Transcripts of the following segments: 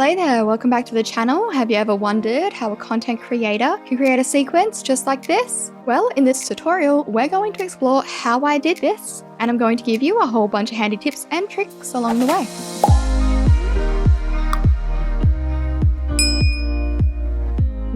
Hello there, welcome back to the channel. Have you ever wondered how a content creator can create a sequence just like this? Well, in this tutorial, we're going to explore how I did this, and I'm going to give you a whole bunch of handy tips and tricks along the way.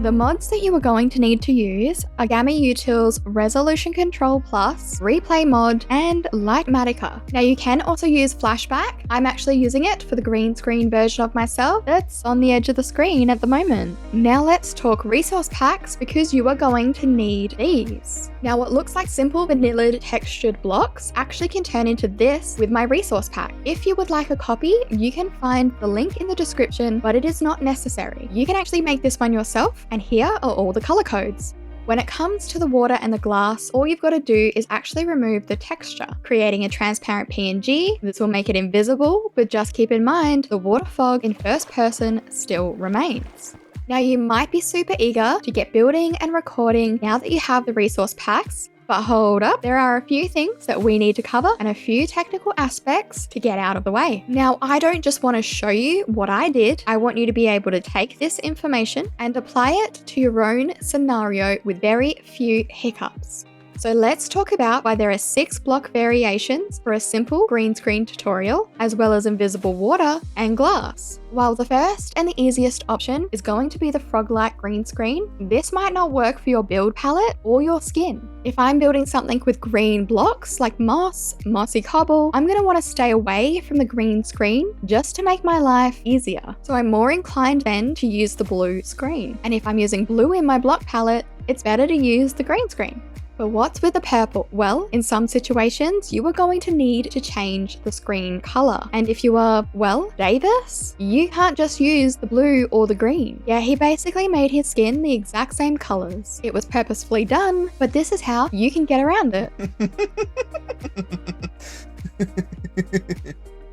The mods that you are going to need to use are GammaUtil's Resolution Control Plus, Replay Mod, and Lightmatica. Now you can also use Flashback. I'm actually using it for the green screen version of myself that's on the edge of the screen at the moment. Now let's talk resource packs because you are going to need these. Now what looks like simple vanilla textured blocks actually can turn into this with my resource pack. If you would like a copy, you can find the link in the description, but it is not necessary. You can actually make this one yourself, and here are all the color codes. When it comes to the water and the glass, all you've got to do is actually remove the texture, creating a transparent PNG. This will make it invisible, but just keep in mind the water fog in first person still remains. Now you might be super eager to get building and recording now that you have the resource packs, but hold up, there are a few things that we need to cover and a few technical aspects to get out of the way. Now, I don't just want to show you what I did. I want you to be able to take this information and apply it to your own scenario with very few hiccups. So let's talk about why there are 6 block variations for a simple green screen tutorial, as well as invisible water and glass. While the first and the easiest option is going to be the Froglight green screen, this might not work for your build palette or your skin. If I'm building something with green blocks like moss, mossy cobble, I'm going to want to stay away from the green screen just to make my life easier. So I'm more inclined then to use the blue screen. And if I'm using blue in my block palette, it's better to use the green screen. But what's with the purple? Well, in some situations, you are going to need to change the screen color. And if you are, well, Davis, you can't just use the blue or the green. Yeah, he basically made his skin the exact same colors. It was purposefully done, but this is how you can get around it.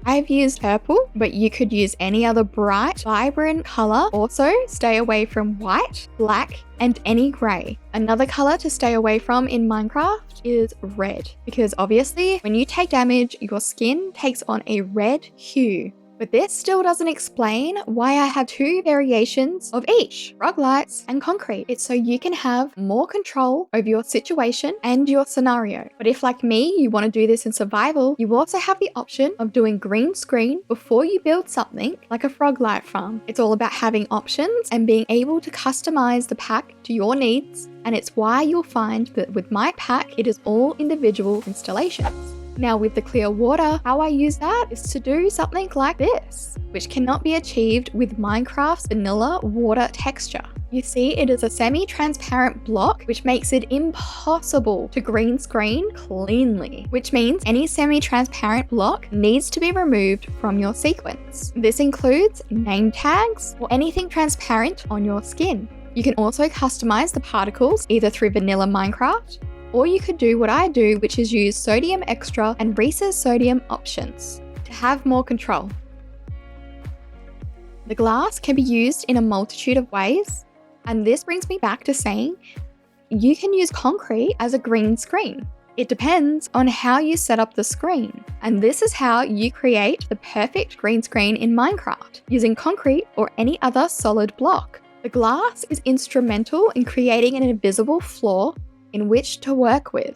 I've used purple, but you could use any other bright, vibrant color. Also, stay away from white, black, and any gray. Another color to stay away from in Minecraft is red, because obviously when you take damage, your skin takes on a red hue. But this still doesn't explain why I have 2 variations of each, Froglights and concrete. It's so you can have more control over your situation and your scenario. But if, like me, you want to do this in survival, you also have the option of doing green screen before you build something like a Froglight farm. It's all about having options and being able to customize the pack to your needs. And it's why you'll find that with my pack, it is all individual installations. Now with the clear water, how I use that is to do something like this, which cannot be achieved with Minecraft's vanilla water texture. You see, it is a semi-transparent block, which makes it impossible to green screen cleanly, which means any semi-transparent block needs to be removed from your sequence. This includes name tags or anything transparent on your skin. You can also customize the particles either through vanilla Minecraft, or you could do what I do, which is use Sodium Extra and Reese's Sodium options to have more control. The glass can be used in a multitude of ways, and this brings me back to saying you can use concrete as a green screen. It depends on how you set up the screen, and this is how you create the perfect green screen in Minecraft, using concrete or any other solid block. The glass is instrumental in creating an invisible floor in which to work with.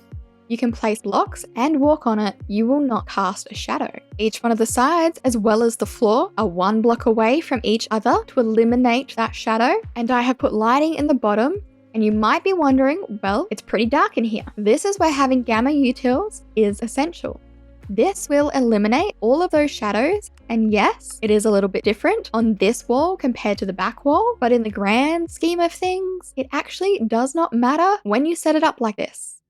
You can place blocks and walk on it, you will not cast a shadow. Each one of the sides, as well as the floor, are 1 block away from each other to eliminate that shadow. And I have put lighting in the bottom, and you might be wondering, well, it's pretty dark in here. This is where having GammaUtils is essential. This will eliminate all of those shadows, and yes, it is a little bit different on this wall compared to the back wall, but in the grand scheme of things, it actually does not matter when you set it up like this.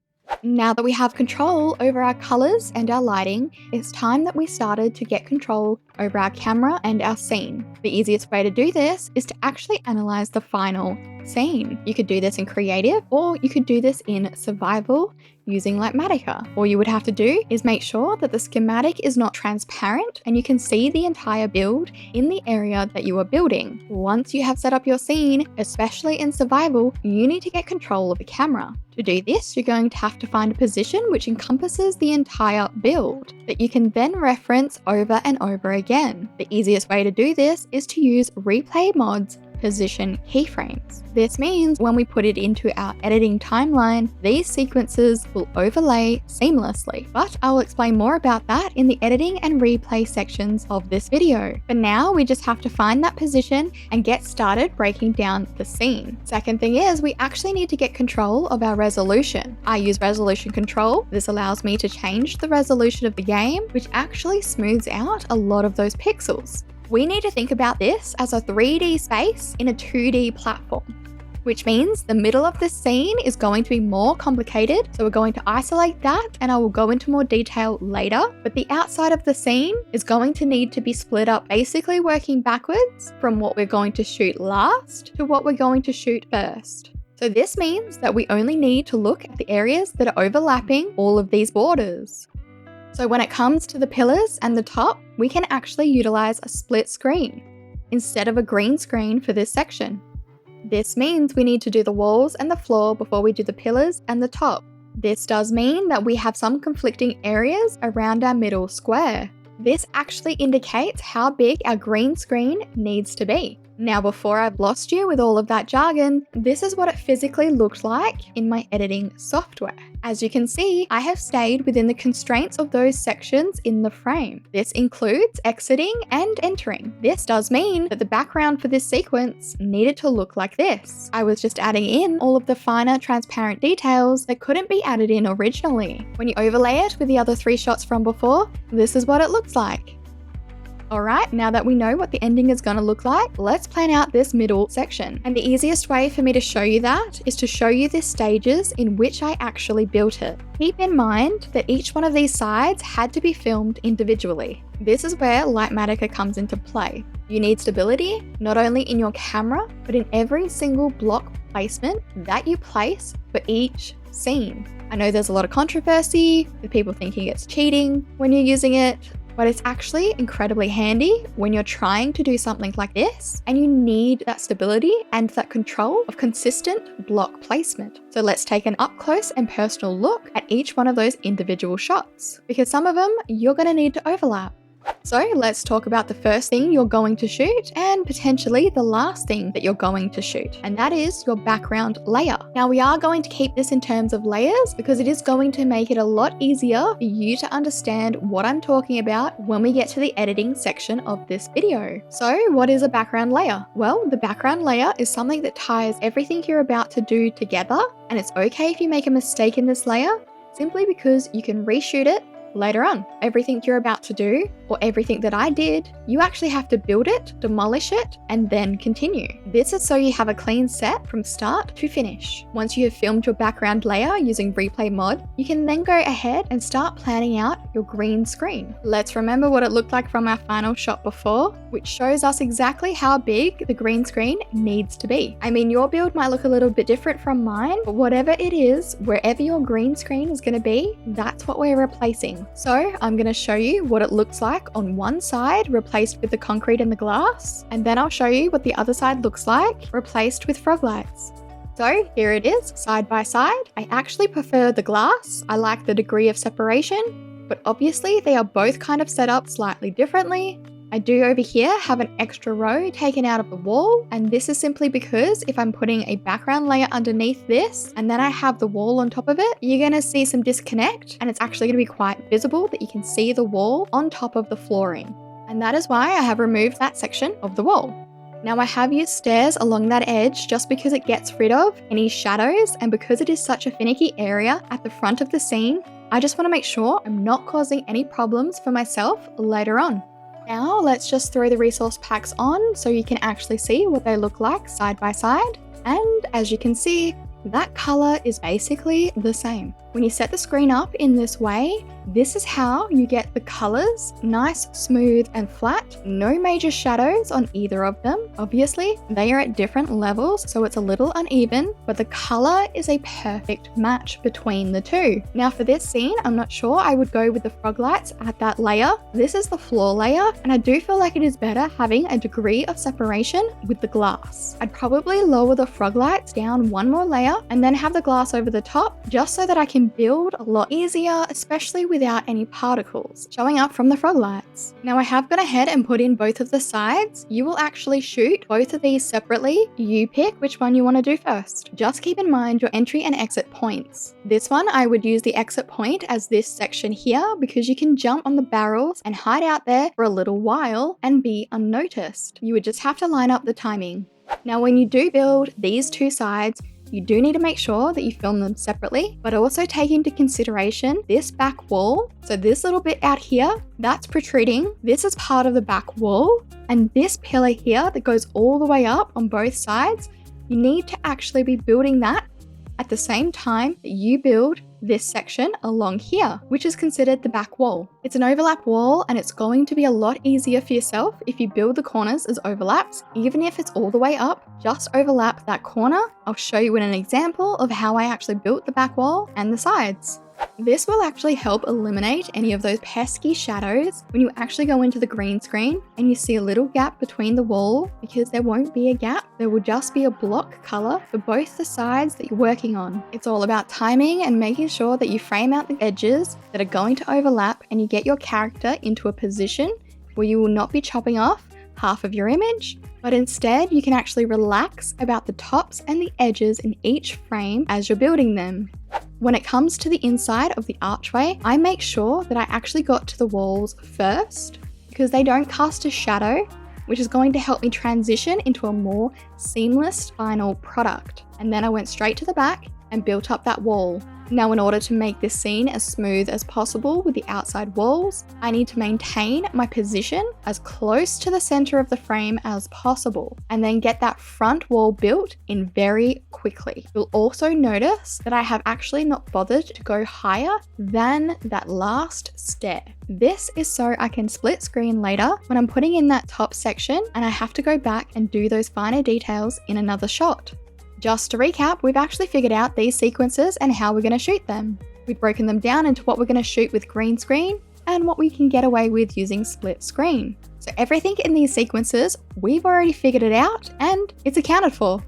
Now that we have control over our colors and our lighting, it's time that we started to get control over our camera and our scene. The easiest way to do this is to actually analyze the final that scene. You could do this in creative, or you could do this in survival using Lightmatica. All you would have to do is make sure that the schematic is not transparent and you can see the entire build in the area that you are building. Once you have set up your scene, especially in survival, you need to get control of the camera. To do this, you're going to have to find a position which encompasses the entire build that you can then reference over and over again. The easiest way to do this is to use Replay Mod's position keyframes. This means when we put it into our editing timeline, these sequences will overlay seamlessly. But I will explain more about that in the editing and replay sections of this video. For now, we just have to find that position and get started breaking down the scene. Second thing is we actually need to get control of our resolution. I use resolution control. This allows me to change the resolution of the game, which actually smooths out a lot of those pixels. We need to think about this as a 3D space in a 2D platform, which means the middle of the scene is going to be more complicated. So we're going to isolate that and I will go into more detail later. But the outside of the scene is going to need to be split up, basically working backwards from what we're going to shoot last to what we're going to shoot first. So this means that we only need to look at the areas that are overlapping all of these borders. So when it comes to the pillars and the top, we can actually utilize a split screen instead of a green screen for this section. This means we need to do the walls and the floor before we do the pillars and the top. This does mean that we have some conflicting areas around our middle square. This actually indicates how big our green screen needs to be. Now, before I've lost you with all of that jargon, this is what it physically looked like in my editing software. As you can see, I have stayed within the constraints of those sections in the frame. This includes exiting and entering. This does mean that the background for this sequence needed to look like this. I was just adding in all of the finer transparent details that couldn't be added in originally. When you overlay it with the other 3 shots from before, this is what it looks like. Alright, now that we know what the ending is going to look like, let's plan out this middle section. And the easiest way for me to show you that is to show you the stages in which I actually built it. Keep in mind that each one of these sides had to be filmed individually. This is where Lightmatica comes into play. You need stability, not only in your camera, but in every single block placement that you place for each scene. I know there's a lot of controversy with people thinking it's cheating when you're using it, but it's actually incredibly handy when you're trying to do something like this and you need that stability and that control of consistent block placement. So let's take an up close and personal look at each one of those individual shots, because some of them you're going to need to overlap. So let's talk about the first thing you're going to shoot and potentially the last thing that you're going to shoot, and that is your background layer. Now we are going to keep this in terms of layers because it is going to make it a lot easier for you to understand what I'm talking about when we get to the editing section of this video. So what is a background layer? Well, the background layer is something that ties everything you're about to do together, and it's okay if you make a mistake in this layer simply because you can reshoot it later on. Everything you're about to do, or everything that I did, you actually have to build it, demolish it, and then continue. This is so you have a clean set from start to finish. Once you have filmed your background layer using Replay Mod, you can then go ahead and start planning out your green screen. Let's remember what it looked like from our final shot before, which shows us exactly how big the green screen needs to be. I mean, your build might look a little bit different from mine, but whatever it is, wherever your green screen is going to be, that's what we're replacing. So I'm going to show you what it looks like on one side replaced with the concrete and the glass, and then I'll show you what the other side looks like replaced with Froglights. So here it is, side by side. I actually prefer the glass. I like the degree of separation, but obviously they are both kind of set up slightly differently. I do over here have an extra row taken out of the wall, and this is simply because if I'm putting a background layer underneath this and then I have the wall on top of it, you're going to see some disconnect, and it's actually going to be quite visible that you can see the wall on top of the flooring. And that is why I have removed that section of the wall. Now I have used stairs along that edge just because it gets rid of any shadows, and because it is such a finicky area at the front of the scene, I just want to make sure I'm not causing any problems for myself later on. Now let's just throw the resource packs on so you can actually see what they look like side by side. And as you can see, that color is basically the same, When you set the screen up in this way, this is how you get the colors nice, smooth, and flat. No major shadows on either of them. Obviously, they are at different levels, so it's a little uneven, but the color is a perfect match between the two. Now for this scene, I'm not sure I would go with the Froglights at that layer. This is the floor layer, and I do feel like it is better having a degree of separation with the glass. I'd probably lower the Froglights down one more layer and then have the glass over the top, just so that I can build a lot easier, especially without any particles showing up from the Froglights. Now I have gone ahead and put in both of the sides. You will actually shoot both of these separately. You pick which one you want to do first. Just keep in mind your entry and exit points. This one, I would use the exit point as this section here, because you can jump on the barrels and hide out there for a little while and be unnoticed. You would just have to line up the timing. Now when you do build these two sides, you do need to make sure that you film them separately, but also take into consideration this back wall. So this little bit out here, that's protruding. This is part of the back wall. And this pillar here that goes all the way up on both sides, you need to actually be building that at the same time that you build this section along here, which is considered the back wall. It's an overlap wall, and it's going to be a lot easier for yourself if you build the corners as overlaps. Even if it's all the way up, just overlap that corner. I'll show you in an example of how I actually built the back wall and the sides. This will actually help eliminate any of those pesky shadows when you actually go into the green screen and you see a little gap between the wall, because there won't be a gap. There will just be a block color for both the sides that you're working on. It's all about timing and making sure that you frame out the edges that are going to overlap, and you get your character into a position where you will not be chopping off half of your image, but instead you can actually relax about the tops and the edges in each frame as you're building them. When it comes to the inside of the archway, I make sure that I actually got to the walls first, because they don't cast a shadow, which is going to help me transition into a more seamless final product. And then I went straight to the back and built up that wall. Now, in order to make this scene as smooth as possible with the outside walls, I need to maintain my position as close to the center of the frame as possible, and then get that front wall built in very quickly. You'll also notice that I have actually not bothered to go higher than that last stair. This is so I can split screen later when I'm putting in that top section and I have to go back and do those finer details in another shot. Just to recap, we've actually figured out these sequences and how we're going to shoot them. We've broken them down into what we're going to shoot with green screen and what we can get away with using split screen. So everything in these sequences, we've already figured it out and it's accounted for.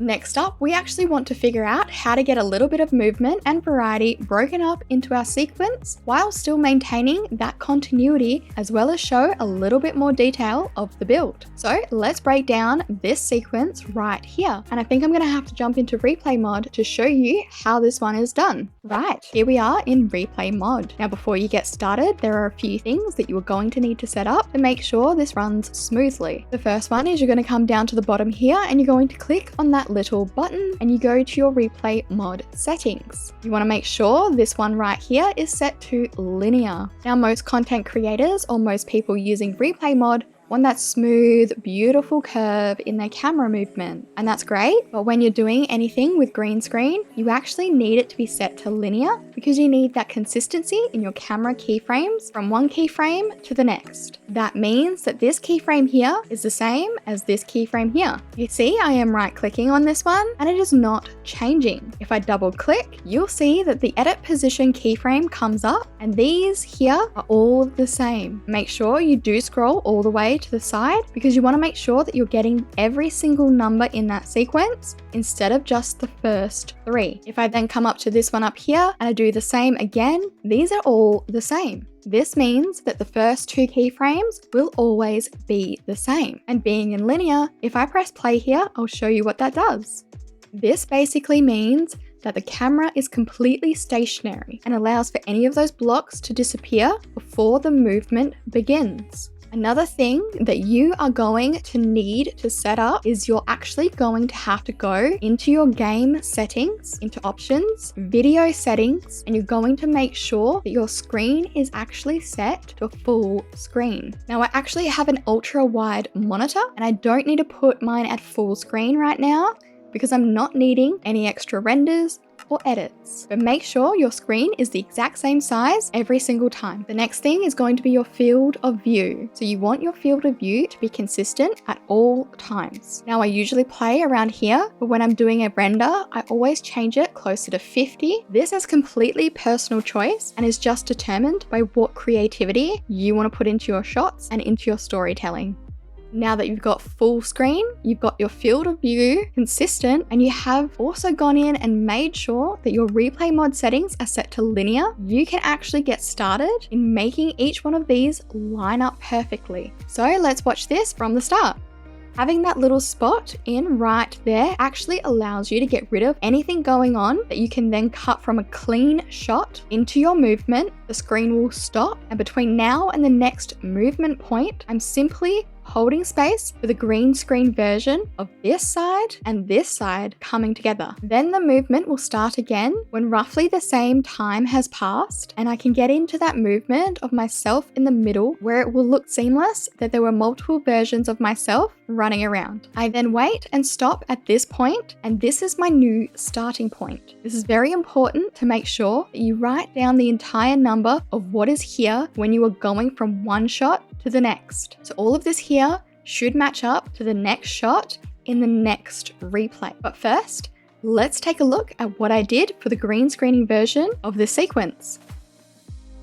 Next up, we actually want to figure out how to get a little bit of movement and variety broken up into our sequence while still maintaining that continuity, as well as show a little bit more detail of the build. So let's break down this sequence right here. And I think I'm going to have to jump into replay mod to show you how this one is done. Right, here we are in replay mod. Now, before you get started, there are a few things that you are going to need to set up to make sure this runs smoothly. The first one is you're going to come down to the bottom here and you're going to click on that little button and you go to your replay mod settings. You want to make sure this one right here is set to linear. Now, most content creators or most people using replay mod want that smooth, beautiful curve in their camera movement. And that's great, but when you're doing anything with green screen, you actually need it to be set to linear because you need that consistency in your camera keyframes from one keyframe to the next. That means that this keyframe here is the same as this keyframe here. You see, I am right clicking on this one and it is not changing. If I double click, you'll see that the edit position keyframe comes up and these here are all the same. Make sure you do scroll all the way to the side because you want to make sure that you're getting every single number in that sequence instead of just the first three. If I then come up to this one up here and I do the same again, these are all the same. This means that the first two keyframes will always be the same. And being in linear, if I press play here, I'll show you what that does. This basically means that the camera is completely stationary and allows for any of those blocks to disappear before the movement begins. Another thing that you are going to need to set up is you're actually going to have to go into your game settings, into options, video settings, and you're going to make sure that your screen is actually set to full screen. Now, I actually have an ultra wide monitor and I don't need to put mine at full screen right now because I'm not needing any extra renders or edits. But make sure your screen is the exact same size every single time. The next thing is going to be your field of view. So you want your field of view to be consistent at all times. Now I usually play around here, but when I'm doing a render, I always change it closer to 50. This is completely personal choice and is just determined by what creativity you want to put into your shots and into your storytelling. Now that you've got full screen, you've got your field of view consistent, and you have also gone in and made sure that your replay mod settings are set to linear, you can actually get started in making each one of these line up perfectly. So let's watch this from the start. Having that little spot in right there actually allows you to get rid of anything going on that you can then cut from a clean shot into your movement. The screen will stop, and between now and the next movement point, I'm simply holding space for the green screen version of this side and this side coming together. Then the movement will start again when roughly the same time has passed, and I can get into that movement of myself in the middle where it will look seamless that there were multiple versions of myself running around. I then wait and stop at this point, and this is my new starting point. This is very important to make sure that you write down the entire number of what is here when you are going from one shot to the next. So all of this here should match up to the next shot in the next replay. But first, let's take a look at what I did for the green screening version of this sequence.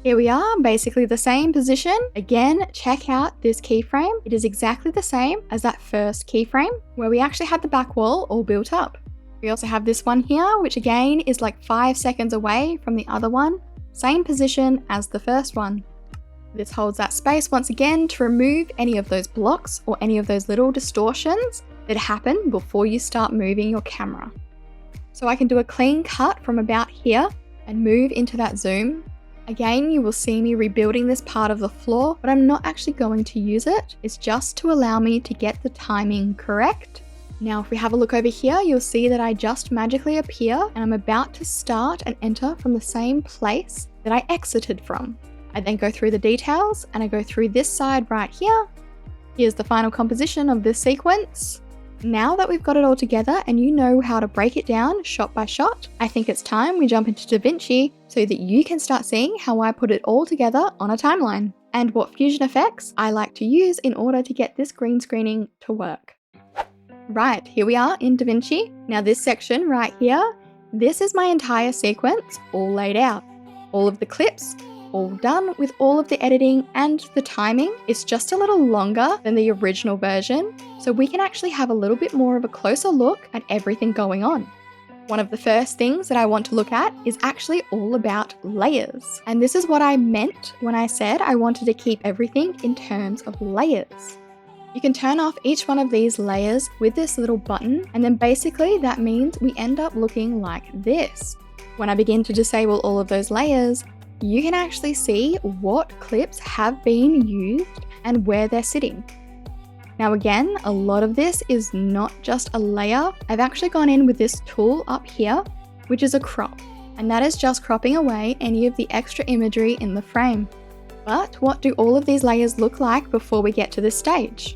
Here we are, basically the same position. Again, check out this keyframe. It is exactly the same as that first keyframe where we actually had the back wall all built up. We also have this one here, which again is like 5 seconds away from the other one. Same position as the first one. This holds that space once again to remove any of those blocks or any of those little distortions that happen before you start moving your camera. So I can do a clean cut from about here and move into that zoom. Again, you will see me rebuilding this part of the floor, but I'm not actually going to use it. It's just to allow me to get the timing correct. Now, if we have a look over here, you'll see that I just magically appear and I'm about to start and enter from the same place that I exited from. I then go through the details and I go through this side right here. Here's the final composition of this sequence. Now that we've got it all together and you know how to break it down shot by shot, I think it's time we jump into DaVinci so that you can start seeing how I put it all together on a timeline and what fusion effects I like to use in order to get this green screening to work. Right, here we are in DaVinci. Now this section right here, this is my entire sequence all laid out. All of the clips, all done with all of the editing and the timing. It's just a little longer than the original version, so we can actually have a little bit more of a closer look at everything going on. One of the first things that I want to look at is actually all about layers. And this is what I meant when I said I wanted to keep everything in terms of layers. You can turn off each one of these layers with this little button, and then basically that means we end up looking like this. When I begin to disable all of those layers, you can actually see what clips have been used and where they're sitting. Now again, a lot of this is not just a layer. I've actually gone in with this tool up here, which is a crop, and that is just cropping away any of the extra imagery in the frame. But what do all of these layers look like before we get to this stage?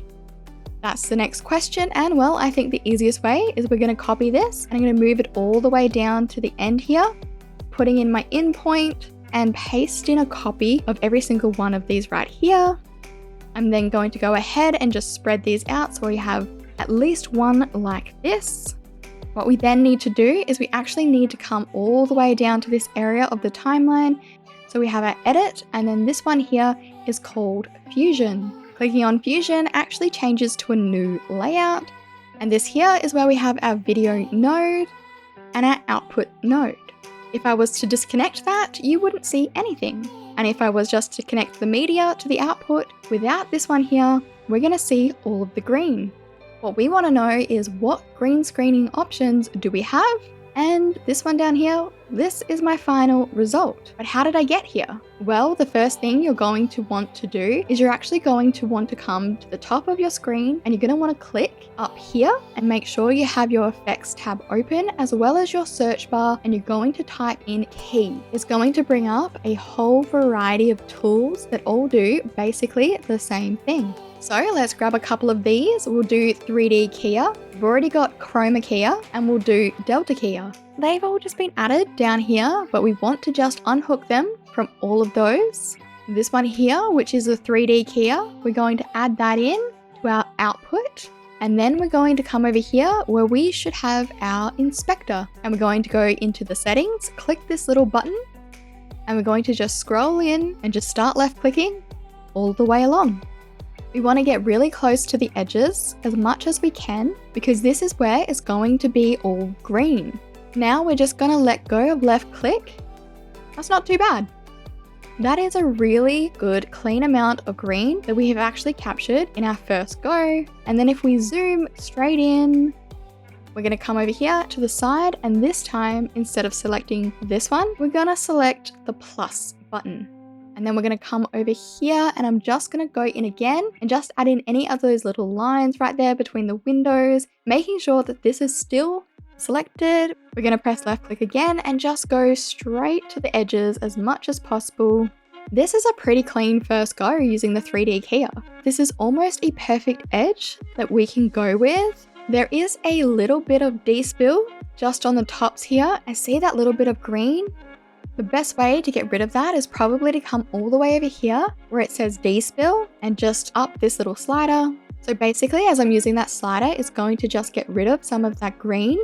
That's the next question, and well, I think the easiest way is we're going to copy this and I'm going to move it all the way down to the end here, putting in my in point, and paste in a copy of every single one of these right here. I'm then going to go ahead and just spread these out so we have at least one like this. What we then need to do is we actually need to come all the way down to this area of the timeline. So we have our edit, and then this one here is called Fusion. Clicking on Fusion actually changes to a new layout. And this here is where we have our video node and our output node. If I was to disconnect that, you wouldn't see anything. And if I was just to connect the media to the output without this one here, we're going to see all of the green. What we want to know is what green screening options do we have? And this one down here, this is my final result. But how did I get here? Well, the first thing you're going to want to do is you're actually going to want to come to the top of your screen and you're going to want to click up here and make sure you have your effects tab open as well as your search bar, and you're going to type in key. It's going to bring up a whole variety of tools that all do basically the same thing. So let's grab a couple of these. We'll do 3D Keyer. We've already got Chroma Keyer and we'll do Delta Keyer. They've all just been added down here, but we want to just unhook them from all of those. This one here, which is the 3D Keyer, we're going to add that in to our output. And then we're going to come over here where we should have our inspector. And we're going to go into the settings, click this little button, and we're going to just scroll in and just start left clicking all the way along. We want to get really close to the edges as much as we can because this is where it's going to be all green. Now we're just going to let go of left click. That's not too bad. That is a really good clean amount of green that we have actually captured in our first go. And then if we zoom straight in, we're going to come over here to the side, and this time instead of selecting this one, we're going to select the plus button. And then we're going to come over here and I'm just going to go in again and just add in any of those little lines right there between the windows, making sure that this is still selected. We're going to press left click again and just go straight to the edges as much as possible. This is a pretty clean first go using the 3D Keyer. This is almost a perfect edge that we can go with. There is a little bit of Dspill just on the tops here. I see that little bit of green. The best way to get rid of that is probably to come all the way over here where it says Dspill and just up this little slider. So basically, as I'm using that slider, it's going to just get rid of some of that green.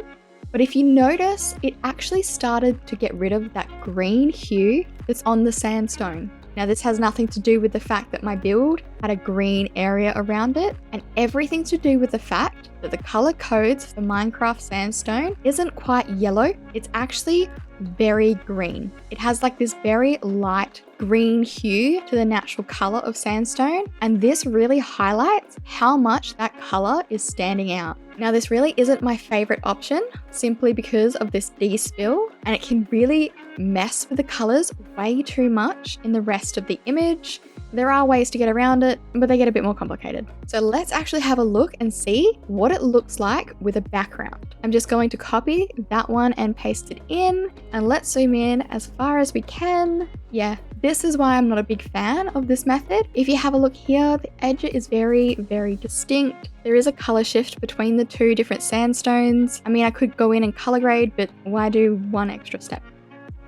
But if you notice, it actually started to get rid of that green hue that's on the sandstone. Now this has nothing to do with the fact that my build had a green area around it, and everything to do with the fact that the color codes for Minecraft sandstone isn't quite yellow, it's actually very green. It has like this very light green hue to the natural color of sandstone, and this really highlights how much that color is standing out. Now this really isn't my favorite option simply because of this Dspill, and it can really mess with the colors way too much in the rest of the image. There are ways to get around it, but they get a bit more complicated. So let's actually have a look and see what it looks like with a background. I'm just going to copy that one and paste it in, and let's zoom in as far as we can. Yeah, this is why I'm not a big fan of this method. If you have a look here, the edge is very, very distinct. There is a color shift between the two different sandstones. I mean, I could go in and color grade, but why do one extra step?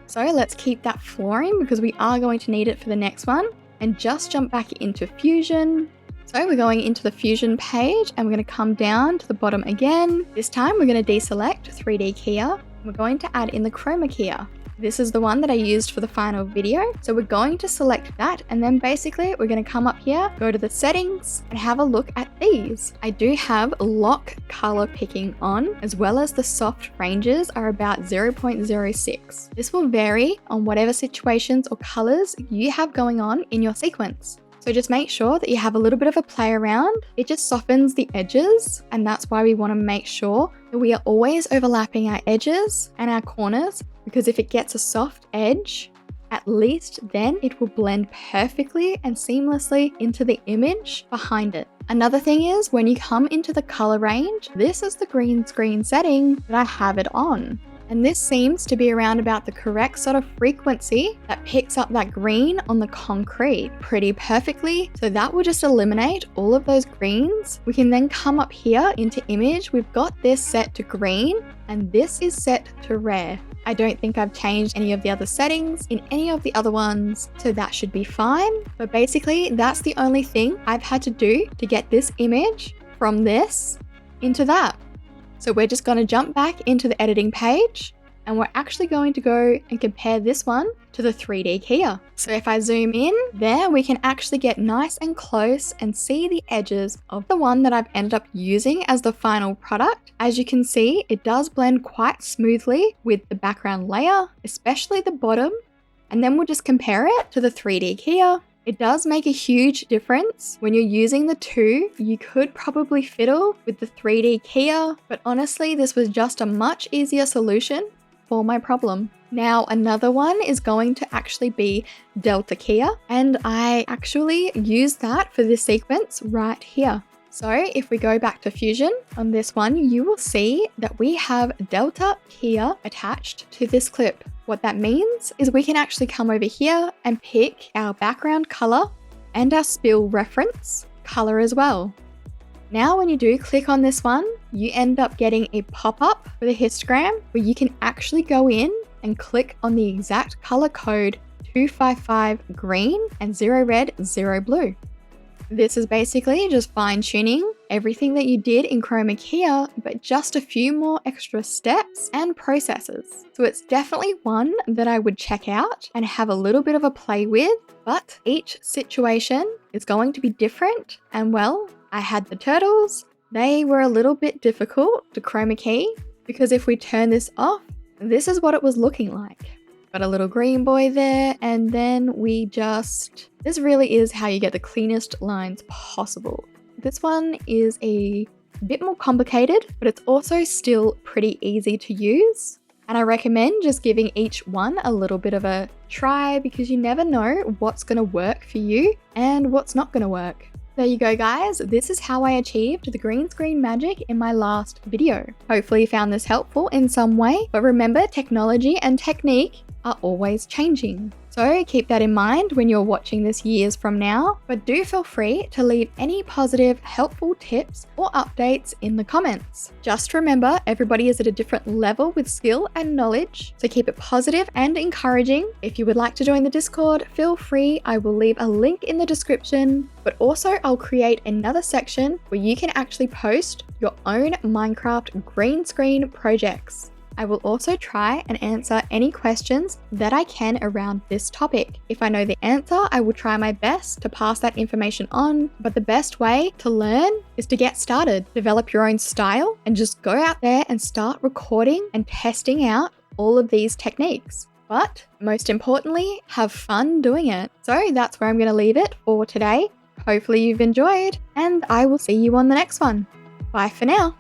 So let's keep that flooring because we are going to need it for the next one, and just jump back into Fusion. So we're going into the Fusion page and we're going to come down to the bottom again. This time we're going to deselect 3D Keyer. We're going to add in the Chroma Keyer. This is the one that I used for the final video. So we're going to select that, and then basically we're going to come up here, go to the settings and have a look at these. I do have lock color picking on, as well as the soft ranges are about 0.06. This will vary on whatever situations or colors you have going on in your sequence. So just make sure that you have a little bit of a play around. It just softens the edges, and that's why we want to make sure that we are always overlapping our edges and our corners, because if it gets a soft edge, at least then it will blend perfectly and seamlessly into the image behind it. Another thing is when you come into the color range, this is the green screen setting that I have it on. And this seems to be around about the correct sort of frequency that picks up that green on the concrete pretty perfectly. So that will just eliminate all of those greens. We can then come up here into image. We've got this set to green and this is set to rare. I don't think I've changed any of the other settings in any of the other ones, so that should be fine. But basically that's the only thing I've had to do to get this image from this into that. So we're just going to jump back into the editing page and we're actually going to go and compare this one to the 3D Keyer. So if I zoom in there, we can actually get nice and close and see the edges of the one that I've ended up using as the final product. As you can see, it does blend quite smoothly with the background layer, especially the bottom. And then we'll just compare it to the 3D Keyer. It does make a huge difference. When you're using the two, you could probably fiddle with the 3D Keyer, but honestly, this was just a much easier solution for my problem. Now, another one is going to actually be Delta Keyer, and I actually use that for this sequence right here. So if we go back to Fusion on this one, you will see that we have Delta Keyer attached to this clip. What that means is we can actually come over here and pick our background color and our spill reference. color as well. Now when you do click on this one, you end up getting a pop-up with a histogram where you can actually go in and click on the exact color code 255 green and 0 red, 0 blue. This is basically just fine-tuning everything that you did in Chroma Keyer, but just a few more extra steps and processes. So it's definitely one that I would check out and have a little bit of a play with, but each situation is going to be different. And well, I had the turtles. They were a little bit difficult to chroma key because if we turn this off, this is what it was looking like. Got a little green boy there, and then this really is how you get the cleanest lines possible. This one is a bit more complicated, but it's also still pretty easy to use. And I recommend just giving each one a little bit of a try because you never know what's going to work for you and what's not going to work. There you go, guys. This is how I achieved the green screen magic in my last video. Hopefully you found this helpful in some way, but remember, technology and technique are always changing. So keep that in mind when you're watching this years from now, but do feel free to leave any positive, helpful tips or updates in the comments. Just remember, everybody is at a different level with skill and knowledge, so keep it positive and encouraging. If you would like to join the Discord, feel free. I will leave a link in the description, but also I'll create another section where you can actually post your own Minecraft green screen projects. I will also try and answer any questions that I can around this topic. If I know the answer, I will try my best to pass that information on, but the best way to learn is to get started. Develop your own style and just go out there and start recording and testing out all of these techniques. But most importantly, have fun doing it. So that's where I'm going to leave it for today. Hopefully you've enjoyed, and I will see you on the next one. Bye for now.